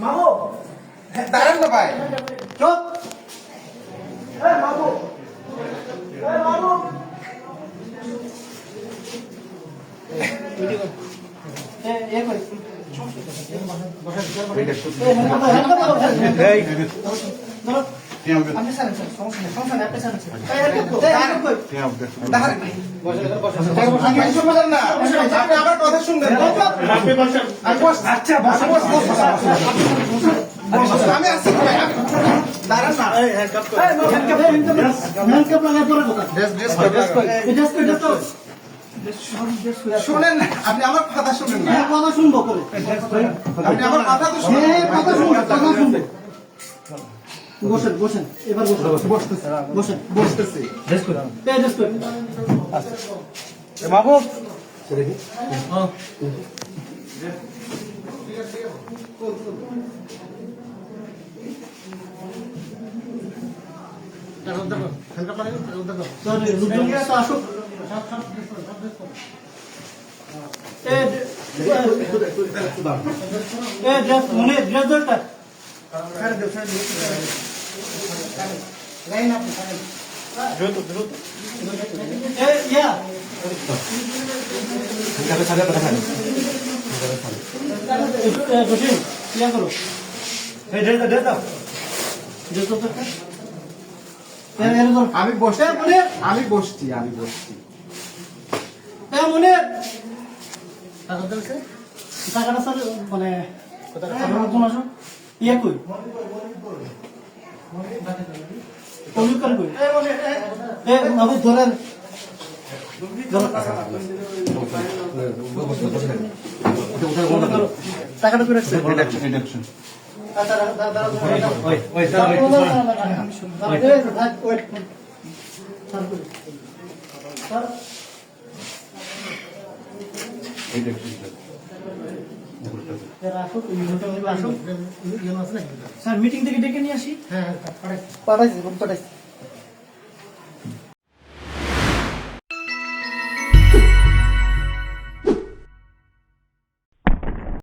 মামু দাঁড়ান না ভাই, চুপ। মামু মামু আবার কথা শুনবেন। আচ্ছা আমি আসছি, দাঁড়ান না। শোনেন না, আপনি আমার কথা শুনেন না। কথা শুনবো করে আপনি আমার কথা তো শুনেন। কথা শুনবো, কথা শুনবো। বসেন বসেন, এবার বসেন। বসতেছি বসেন বসতেছি। বাবু আসুক। মনে ড্রেস দরকার আমি বসছি, আমি বসছি, আমি বসছি। মনে টাকাটা স্যার মানে ইয়ে কই কমিউনিকার কই বাবু ধরেন টাকাটা করে রাখছে স্যার মিটিং থেকে ডেকে নিয়ে আসি। হ্যাঁ পাঠাইছি পাঠাইছি